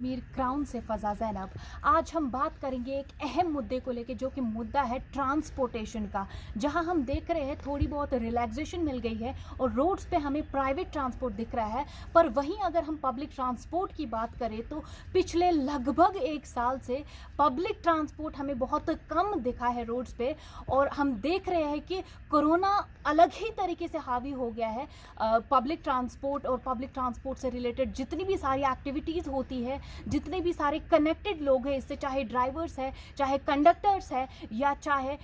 Mir crown से फ़ज़ा ज़ैनब। आज हम बात करेंगे एक अहम मुद्दे को लेके, जो कि मुद्दा है ट्रांसपोर्टेशन का। जहां हम देख रहे हैं थोड़ी बहुत रिलैक्सेशन मिल गई है और रोड्स पे हमें प्राइवेट ट्रांसपोर्ट दिख रहा है, पर वहीं अगर हम पब्लिक ट्रांसपोर्ट की बात करें तो पिछले लगभग एक साल से पब्लिक ट्रांसपोर्ट हमें बहुत कम दिखा है रोड्स पे। और हम देख रहे हैं कि कोरोना अलग ही तरीके से हावी हो गया है पब्लिक ट्रांसपोर्ट और पब्लिक ट्रांसपोर्ट से रिलेटेड जितनी भी सारी एक्टिविटीज़ होती है, जितने भी सारे कनेक्टेड लोग हैं इससे, चाहे ड्राइवर्स है, चाहे कंडक्टर्स है, या चाहे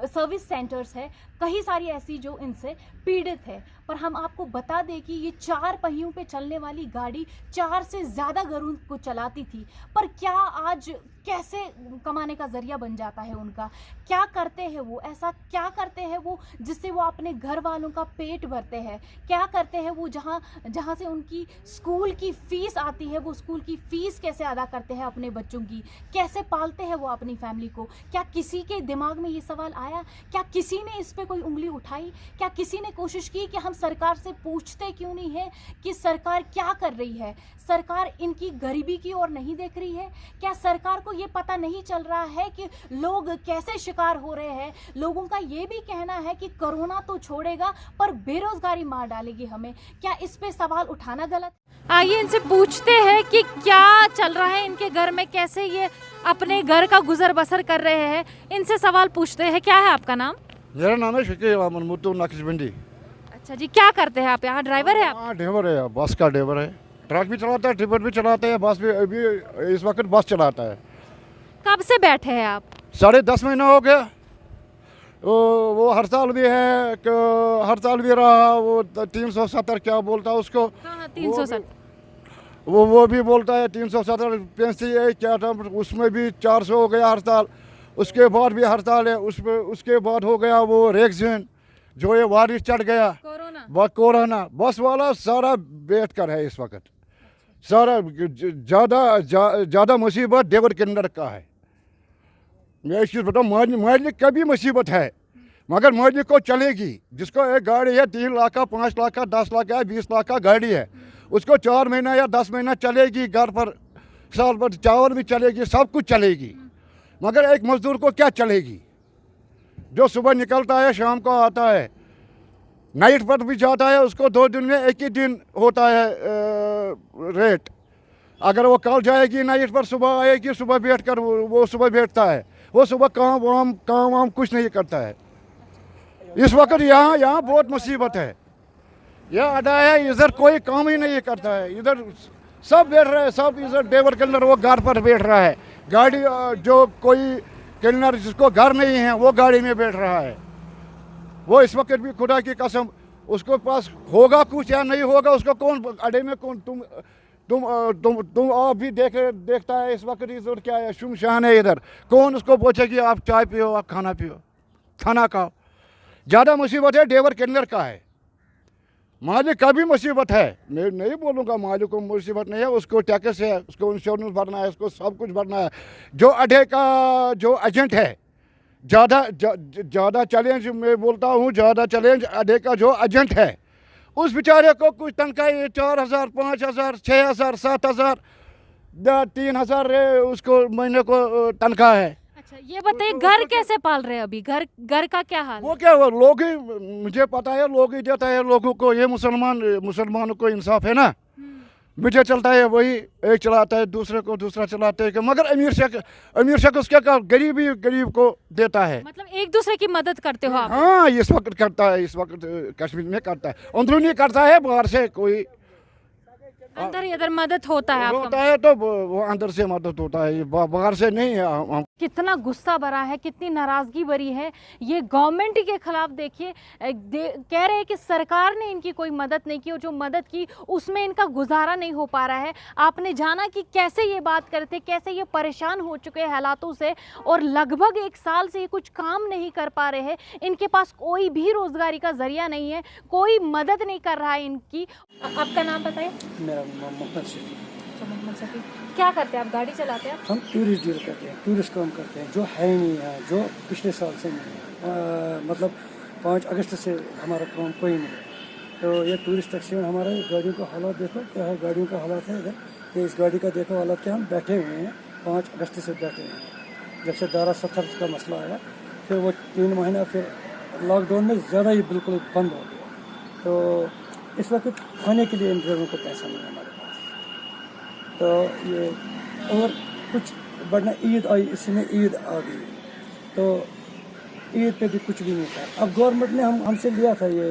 सर्विस सेंटर्स है, कई सारी ऐसी जो इनसे पीड़ित है। पर हम आपको बता दें कि ये 4 पहियों पे चलने वाली गाड़ी 4 से ज़्यादा घरों को चलाती थी, पर क्या आज कैसे कमाने का जरिया बन जाता है उनका? क्या करते हैं वो, ऐसा क्या करते हैं वो जिससे वो अपने घर वालों का पेट भरते हैं? क्या करते हैं वो जहाँ से उनकी स्कूल की फ़ीस आती है, वो स्कूल की फ़ीस कैसे अदा करते हैं अपने बच्चों की? कैसे पालते हैं वो अपनी फैमिली को? क्या किसी के दिमाग में ये सवाल आया? क्या किसी ने इस पर कोई उंगली उठाई? क्या किसी ने कोशिश की कि हम सरकार से पूछते क्यों नहीं है कि सरकार क्या कर रही है? सरकार इनकी गरीबी की ओर नहीं देख रही है? क्या सरकार को ये पता नहीं चल रहा है कि लोग कैसे शिकार हो रहे हैं? लोगों का ये भी कहना है कि कोरोना तो छोड़ेगा पर बेरोजगारी मार डालेगी हमें। क्या इस पे सवाल उठाना गलत? आइए इनसे पूछते हैं कि क्या चल रहा है इनके घर में, कैसे ये अपने घर का गुजर बसर कर रहे हैं। इनसे सवाल पूछते हैं। क्या है आपका नाम? मेरा नाम है शकील अहमद मुत्तू नक्शबंदी। अच्छा जी, क्या करते हैं आप यहाँ? ड्राइवर है आप? हाँ, ड्राइवर है, बस का ड्राइवर है। ट्रक भी चलाता है, टिपर भी चलाता है, बस भी अभी इस वक्त बस चलाता है। कब से बैठे हैं आप? 10.5 महीना हो गया। वो हड़ताल भी है, हड़ताल भी रहा। वो 370 क्या बोलता है उसको? हाँ, 370। वो भी बोलता है 370 पेंसी है क्या था, उसमें भी 400 हो गया हड़ताल। उसके बाद भी हड़ताल है, उसके बाद हो गया वो रेक्सिन, जो ये वारिस चढ़ गया कोरोना। बस वाला सारा बैठ कर है इस वक्त। सारा ज़्यादा मुसीबत ड्राइवर के अंदर का है। मैं इस चीज़ बताऊँ, मालिक का भी मुसीबत है, मगर मालिक को चलेगी। जिसको एक गाड़ी है 3 लाख का, 5 लाख का, 10 लाख का, 20 लाख का गाड़ी है, उसको 4 महीना या 10 महीना चलेगी, घर पर साल भर चावल भी चलेगी, सब कुछ चलेगी। मगर एक मजदूर को क्या चलेगी? जो सुबह निकलता है शाम को आता है, नाइट पर भी जाता है, उसको 2 दिन में एक ही दिन होता है रेट। अगर वो कल जाएगी नाइट पर, सुबह आएगी, सुबह बैठ कर वो सुबह बैठता है, वो सुबह काम वाम कुछ नहीं करता है। इस वक्त यहाँ बहुत मुसीबत है। यह अदा है, इधर कोई काम ही नहीं करता है। इधर सब बैठ रहे हैं, सब इधर ड्राइवर के अंदर वो घर पर बैठ रहा है। गाड़ी जो कोई क्लीनर जिसको घर नहीं है वो गाड़ी में बैठ रहा है। वो इस वक्त भी खुदा की कसम, उसको पास होगा कुछ या नहीं होगा, उसको कौन अड्डे में कौन तुम आप भी देखता है इस वक्त इधर क्या है, शुमशान है इधर। कौन उसको पूछे कि आप चाय पियो, आप खाना पियो, खाना खाओ। ज़्यादा मुसीबत है ड्राइवर के अंदर का है। मालिक का भी मुसीबत है, मैं नहीं बोलूँगा मालिक को मुसीबत नहीं है। उसको टैक्स है, उसको इंश्योरेंस भरना है, उसको सब कुछ भरना है। जो अड्डे का जो एजेंट है, ज़्यादा चैलेंज मैं बोलता हूँ, ज़्यादा चैलेंज अड्डे का जो एजेंट है, उस बेचारे को कुछ तनख्वाह 4,000, 5,000, 6,000, 7,000, 3,000 उसको महीने को तनख्वाह है। अच्छा, ये बताइए घर कैसे पाल रहे हैं अभी? घर का क्या हाल? वो क्या, वो लोग ही, मुझे पता है, लोग ही देता है लोगों को। ये मुसलमानों को इंसाफ है ना, मुझे चलता है वही, एक चलाता है, दूसरे को दूसरा चलाते हैं। मगर अमीर शख्स उसके का गरीब को देता है। मतलब एक दूसरे की मदद करते हो आप? हाँ, इस वक्त करता है, इस वक्त कश्मीर में करता है। अंदरूनी करता है, बाहर से कोई अंदर इधर मदद होता है होता है तो वो अंदर से मदद होता है, बाहर से नहीं है। कितना गुस्सा भरा है, कितनी नाराजगी भरी है ये गवर्नमेंट के खिलाफ। देखिए कह रहे हैं कि सरकार ने इनकी कोई मदद नहीं की, और जो मदद की उसमें इनका गुजारा नहीं हो पा रहा है। आपने जाना कि कैसे ये बात करते, कैसे ये परेशान हो चुके हैं हालातों से, और लगभग 1 साल से ये कुछ काम नहीं कर पा रहे हैं। इनके पास कोई भी रोजगारी का जरिया नहीं है, कोई मदद नहीं कर रहा है इनकी। आपका नाम बताइए। मेरा नाम मोहम्मद शफी। मोहम्मद शफी, क्या करते हैं आप? गाड़ी चलाते हैं आप? हम टूरिस्ट डील करते हैं, टूरिस्ट काम करते हैं, जो है नहीं है, जो पिछले साल से नहीं है। मतलब 5 अगस्त से हमारा काम कोई नहीं है। तो ये टूरिस्ट टैक्सी में हमारा गाड़ियों का हालात देखो क्या है, गाड़ियों का हालात है इधर। कि इस गाड़ी का देखो हालत क्या, हम बैठे हुए हैं 5 अगस्त से बैठे हुए हैं। जब से दारा 70 का मसला आया, फिर वो 3 महीना फिर लॉकडाउन में ज़्यादा ही बिल्कुल बंद हो गया। तो इस वक्त खाने के लिए इन ड्राइवरों को पैसा नहीं है हमारे पास। तो ये और कुछ बढ़ना, ईद आई, इसमें ईद आ गई, तो ईद पे भी कुछ भी नहीं था। अब गवर्नमेंट ने हमसे लिया था ये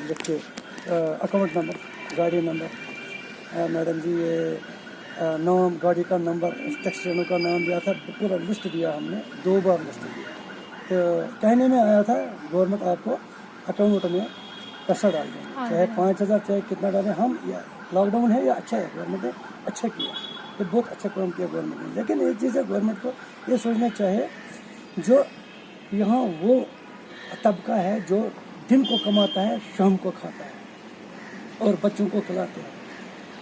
लिख के अकाउंट नंबर, गाड़ी नंबर, मैडम जी ये नाम, गाड़ी का नंबर, टैक्सीनों का नाम दिया था, पूरा लिस्ट दिया हमने, 2 बार लिस्ट दिया। तो कहने में आया था गवर्नमेंट आपको अकाउंट में पैसा डाल देंगे, चाहे 5,000 चाहे कितना डालें हम, या लॉकडाउन है या अच्छा है, गवर्नमेंट ने अच्छा किया, तो बहुत अच्छा काम किया गवर्नमेंट ने। लेकिन एक चीज़ है, गवर्नमेंट को ये सोचना चाहिए, जो यहाँ वो तबका है जो दिन को कमाता है, शाम को खाता है और बच्चों को खिलाते हैं,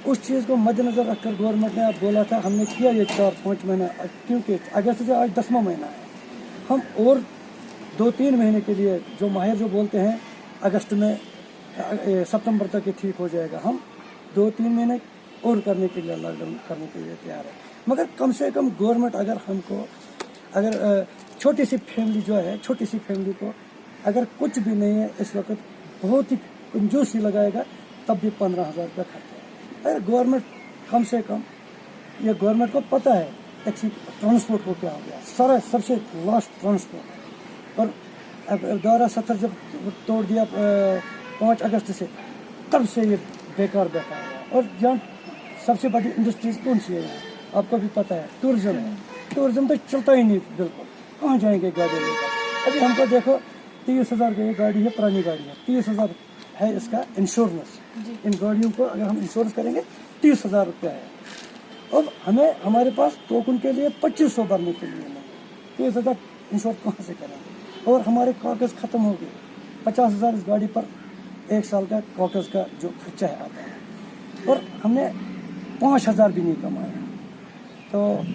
उस चीज़ को मद्देनज़र रखकर गवर्नमेंट ने अब बोला था, हमने किया ये 4-5 महीना, क्योंकि अगस्त से आज 10वां महीना है, हम और 2-3 महीने के लिए, जो माहिर जो बोलते हैं अगस्त में सितंबर तक ये ठीक हो जाएगा, हम 2-3 महीने और करने के लिए, लॉकडाउन करने के लिए तैयार है। मगर कम से कम गवर्नमेंट अगर हमको, अगर छोटी सी फैमिली जो है, छोटी सी फैमिली को अगर कुछ भी नहीं है इस वक्त, बहुत ही कंजूसी लगाएगा, तब भी 15,000 रुपया खर्चा है। अगर गवर्नमेंट कम से कम, ये गवर्नमेंट को पता है टैक्सी ट्रांसपोर्ट को क्या हो गया, सारा सबसे लास्ट ट्रांसपोर्ट, और अब दारा 70 जब तोड़ दिया 5 अगस्त से, तब से ये बेकार बैठा हुआ। और यहाँ सबसे बड़ी इंडस्ट्रीज कौन सी है यहाँ, आपको भी पता है, टूरिज्म है। टूरिज्म तो चलता ही नहीं बिल्कुल, कहाँ जाएंगे गाड़ी लेकर। अभी हमको देखो 30,000 की ये गाड़ी है, पुरानी गाड़ी है, 30,000 है इसका इंश्योरेंस। इन गाड़ियों को अगर हम इंश्योरेंस करेंगे 30,000 रुपया है। अब हमें, हमारे पास टोकन के लिए 2500 भरने के लिए नहीं, 30,000 इंश्योर कहाँ से करेंगे। और हमारे कागज़ ख़त्म हो गए, 50,000 इस गाड़ी पर 1 साल का कागज़ का जो खर्चा है आता है, और हमने 5,000 भी नहीं कमाया। तो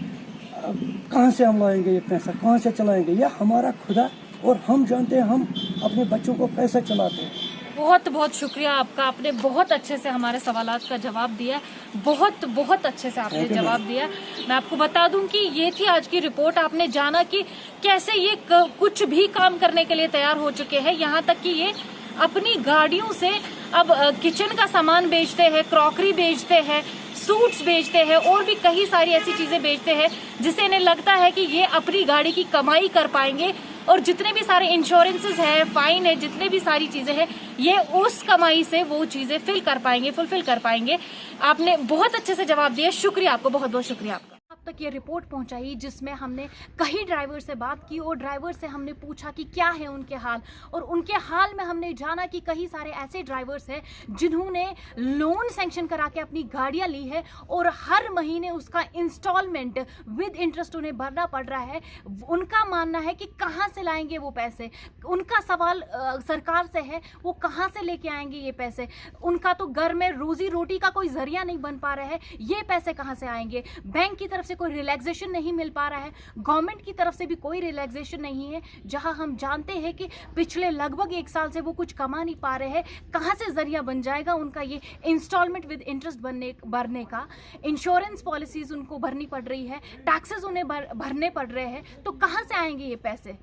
कहाँ से हम लाएंगे ये पैसा, कहाँ से चलाएंगे, ये हमारा खुदा, और हम जानते हैं हम अपने बच्चों को कैसे चलाते हैं। बहुत बहुत शुक्रिया आपका, आपने बहुत अच्छे से हमारे सवालात का जवाब दिया, बहुत अच्छे से आपने जवाब दिया। मैं आपको बता दूं कि ये थी आज की रिपोर्ट। आपने जाना कि कैसे ये कुछ भी काम करने के लिए तैयार हो चुके हैं, यहाँ तक कि ये अपनी गाड़ियों से अब किचन का सामान बेचते हैं, क्रॉकरी बेचते हैं, सूट्स बेचते हैं, और भी कई सारी ऐसी चीजें बेचते हैं जिससे इन्हें लगता है कि ये अपनी गाड़ी की कमाई कर पाएंगे, और जितने भी सारे इंश्योरेंसेस है, फाइन है, जितने भी सारी चीजें हैं, ये उस कमाई से वो चीजें फुलफिल कर पाएंगे। आपने बहुत अच्छे से जवाब दिया, शुक्रिया आपको, बहुत बहुत शुक्रिया आपका। अब तक ये रिपोर्ट पहुंचाई जिसमें हमने कई ड्राइवर से बात की, और ड्राइवर से हमने पूछा कि क्या है उनके हाल, और उनके हाल में हमने जाना कि कई सारे ऐसे ड्राइवर्स हैं जिन्होंने लोन सैंक्शन करा के अपनी गाड़ियां ली है, और हर महीने उसका इंस्टॉलमेंट विद इंटरेस्ट उन्हें भरना पड़ रहा है। उनका मानना है कि कहाँ से लाएंगे वो पैसे, उनका सवाल सरकार से है, वो कहाँ से लेके आएंगे ये पैसे। उनका तो घर में रोजी रोटी का कोई जरिया नहीं बन पा रहा है, ये पैसे कहाँ से आएंगे। बैंक की तरफ से कोई रिलैक्सेशन नहीं मिल पा रहा है, गवर्नमेंट की तरफ से भी कोई रिलैक्सेशन नहीं है, जहां हम जानते हैं कि पिछले लगभग 1 साल से वो कुछ कमा नहीं पा रहे हैं। कहां से जरिया बन जाएगा उनका ये इंस्टॉलमेंट विद इंटरेस्ट भरने का। इंश्योरेंस पॉलिसीज उनको भरनी पड़ रही है, टैक्सेस उन्हें भरने पड़ रहे हैं, तो कहां से आएंगे ये पैसे।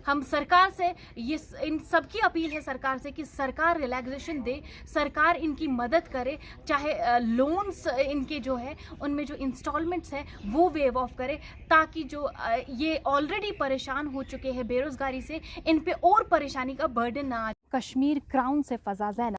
हम सरकार से ये, इन सबकी अपील है सरकार से कि सरकार रिलैक्सेशन दे, सरकार इनकी मदद करे, चाहे लोन्स इनके जो है उनमें जो इंस्टॉलमेंट्स है वो वेव ऑफ करे, ताकि जो ये ऑलरेडी परेशान हो चुके हैं बेरोजगारी से, इन पे और परेशानी का बर्डन ना आ। कश्मीर क्राउन से फजा ज़ैनब।